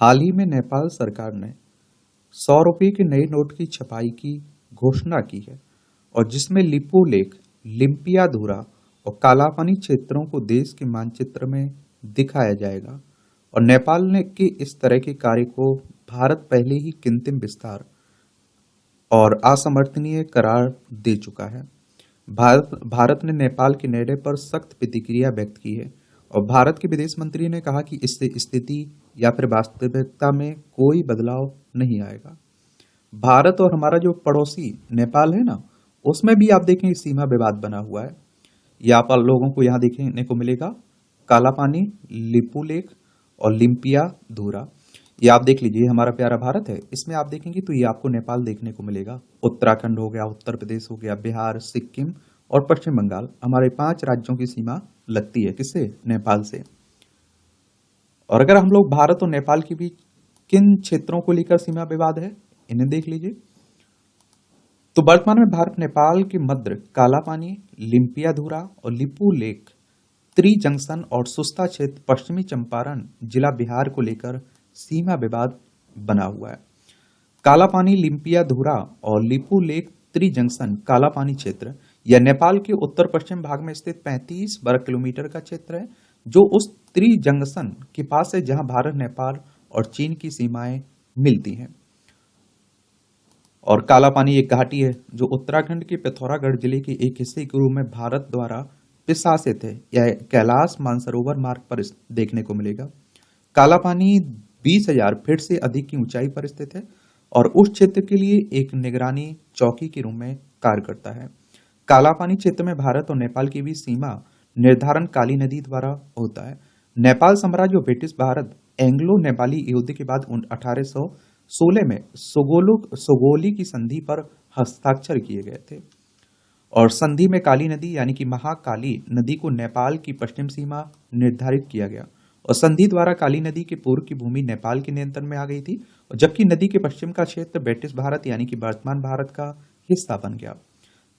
हाल ही में नेपाल सरकार ने 100 रुपये के नए नोट की छपाई की घोषणा की है और जिसमें लिपू लेक, लिम्पियाधुरा और कालापानी क्षेत्रों को देश के मानचित्र में दिखाया जाएगा। और नेपाल ने के इस तरह के कार्य को भारत पहले ही कृत्रिम विस्तार और असमर्थनीय करार दे चुका है। भारत ने नेपाल के निर्णय पर सख्त प्रतिक्रिया व्यक्त की है और भारत के विदेश मंत्री ने कहा कि इससे स्थिति या फिर वास्तविकता में कोई बदलाव नहीं आएगा। भारत और हमारा जो पड़ोसी नेपाल है ना, उसमें भी आप देखें सीमा विवाद बना हुआ है। यहाँ पर लोगों को यहाँ देखने को मिलेगा काला पानी, लिपू लेक और लिम्पिया धूरा। ये आप देख लीजिए, हमारा प्यारा भारत है, इसमें आप देखेंगे तो ये आपको नेपाल देखने को मिलेगा। उत्तराखंड हो गया, उत्तर प्रदेश हो गया, बिहार, सिक्किम और पश्चिम बंगाल, हमारे 5 राज्यों की सीमा लगती है किससे? नेपाल से। और अगर हम लोग भारत और नेपाल के बीच किन क्षेत्रों को लेकर सीमा विवाद है, इन्हें देख लीजिए। तो वर्तमान में भारत नेपाल के मध्य कालापानी, लिम्पियाधुरा और लिपू लेक, त्रि जंक्शन और सुस्ता क्षेत्र पश्चिमी चंपारण जिला बिहार को लेकर सीमा विवाद बना हुआ है। कालापानी, लिम्पियाधुरा और लिपू लेक त्रि जंक्शन कालापानी क्षेत्र यह नेपाल के उत्तर पश्चिम भाग में स्थित 35 वर्ग किलोमीटर का क्षेत्र है, जो उस त्रि जंक्शन के पास है जहां भारत, नेपाल और चीन की सीमाएं मिलती हैं। और कालापानी एक घाटी है जो उत्तराखंड के पिथौरागढ़ जिले के एक हिस्से के रूप में भारत द्वारा प्रशासित है। यह कैलाश मानसरोवर मार्ग पर देखने को मिलेगा। कालापानी 20,000 फीट से अधिक की ऊंचाई पर स्थित है और उस क्षेत्र के लिए एक निगरानी चौकी के रूप में कार्य करता है। कालापानी क्षेत्र में भारत और नेपाल की भी सीमा निर्धारण काली नदी द्वारा होता है। नेपाल साम्राज्य और ब्रिटिश भारत एंग्लो नेपाली युद्ध के बाद 1816 में सोगोली की संधि पर हस्ताक्षर किए गए थे और संधि में काली नदी यानी कि महाकाली नदी को नेपाल की पश्चिम सीमा निर्धारित किया गया और संधि द्वारा काली नदी के पूर्व की भूमि नेपाल के नियंत्रण में आ गई थी, और जबकि नदी के पश्चिम का क्षेत्र ब्रिटिश भारत यानी कि वर्तमान भारत का हिस्सा बन गया।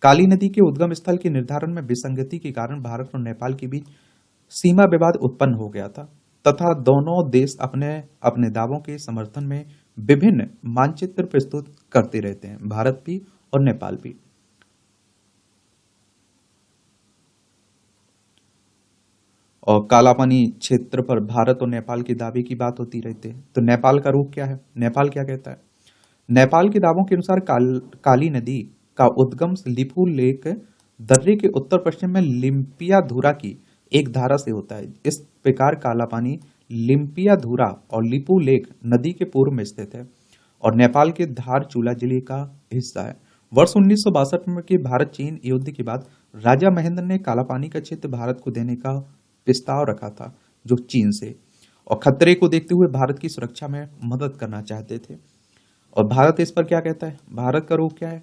काली नदी के उद्गम स्थल के निर्धारण में विसंगति के कारण भारत और नेपाल के बीच सीमा विवाद उत्पन्न हो गया था तथा दोनों देश अपने अपने दावों के समर्थन में विभिन्न मानचित्र प्रस्तुत करते रहते हैं, भारत भी और नेपाल भी। और कालापानी क्षेत्र पर भारत और नेपाल के दावे की बात होती रहती है, तो नेपाल का रुख क्या है? नेपाल क्या कहता है? नेपाल के दावों के अनुसार काली नदी का उद्गम लिपू लेक दर्रे के उत्तर पश्चिम में लिम्पियाधुरा की एक धारा से होता है। इस प्रकार कालापानी, लिम्पियाधुरा और लिपू लेक नदी के पूर्व में स्थित है और नेपाल के धारचूला जिले का हिस्सा है। वर्ष 1962 में के भारत चीन युद्ध के बाद राजा महेंद्र ने कालापानी का क्षेत्र भारत को देने का प्रस्ताव रखा था, जो चीन से और खतरे को देखते हुए भारत की सुरक्षा में मदद करना चाहते थे। और भारत इस पर क्या कहता है? भारत का रुख क्या है?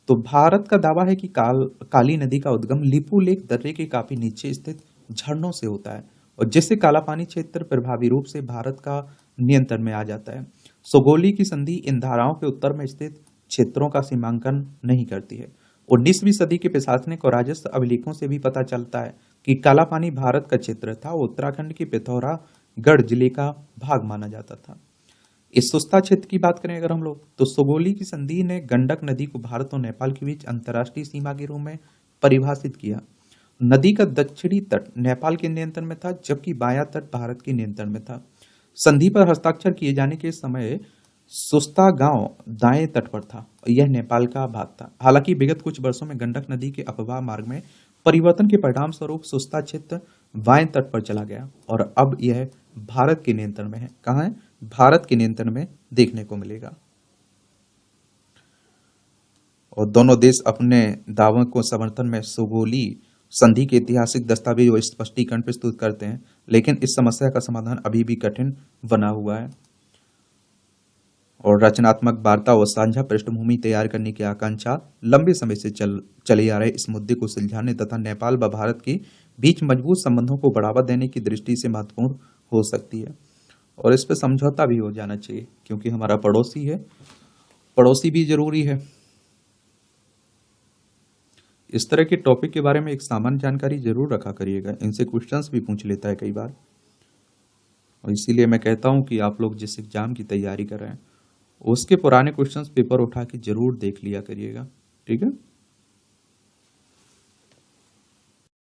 तो भारत का दावा है कि काली नदी का उद्गम लिपू लेक दर्रे के काफी नीचे स्थित झरनों से होता है और जिससे कालापानी क्षेत्र प्रभावी रूप से भारत का नियंत्रण में आ जाता है। सोगोली की संधि इन धाराओं के उत्तर में स्थित क्षेत्रों का सीमांकन नहीं करती है। 19वीं सदी के प्रशासनिक और राजस्व अभिलेखों से भी पता चलता है कि कालापानी भारत का क्षेत्र था, उत्तराखंड के पिथौरागढ़ जिले का भाग माना जाता था। इस सुस्ता क्षेत्र की बात करें अगर हम लोग, तो सोगोली की संधि ने गंडक नदी को भारत और नेपाल के बीच अंतर्राष्ट्रीय सीमा के रूप में परिभाषित किया। नदी का दक्षिणी तट नेपाल के नियंत्रण में था, जबकि बायां तट भारत के नियंत्रण में था। संधि पर हस्ताक्षर किए जाने के समय सुस्ता गांव दाएं तट पर था और यह नेपाल का भाग था। हालांकि विगत कुछ वर्षों में गंडक नदी के अपवाह मार्ग में परिवर्तन के परिणाम स्वरूप सुस्ता क्षेत्र बाएं तट पर चला गया और अब यह भारत के नियंत्रण में है। कहां है? भारत के नियंत्रण में देखने को मिलेगा। और दोनों देश अपने दावों को समर्थन में सोगोली संधि के ऐतिहासिक दस्तावेज और स्पष्टीकरण प्रस्तुत करते हैं, लेकिन इस समस्या का समाधान अभी भी कठिन बना हुआ है और रचनात्मक वार्ता और साझा पृष्ठभूमि तैयार करने की आकांक्षा लंबे समय से चले आ रहे इस मुद्दे को सुलझाने तथा नेपाल व भारत के बीच मजबूत संबंधों को बढ़ावा देने की दृष्टि से महत्वपूर्ण हो सकती है। और इस पर समझौता भी हो जाना चाहिए क्योंकि हमारा पड़ोसी है, पड़ोसी भी जरूरी है। इस तरह के टॉपिक के बारे में एक सामान्य जानकारी जरूर रखा करिएगा, इनसे क्वेश्चंस भी पूछ लेता है कई बार। और इसीलिए मैं कहता हूँ कि आप लोग जिस एग्ज़ाम की तैयारी कर रहे हैं, उसके पुराने क्वेश्चंस पेपर उठा के ज़रूर देख लिया करिएगा, ठीक है?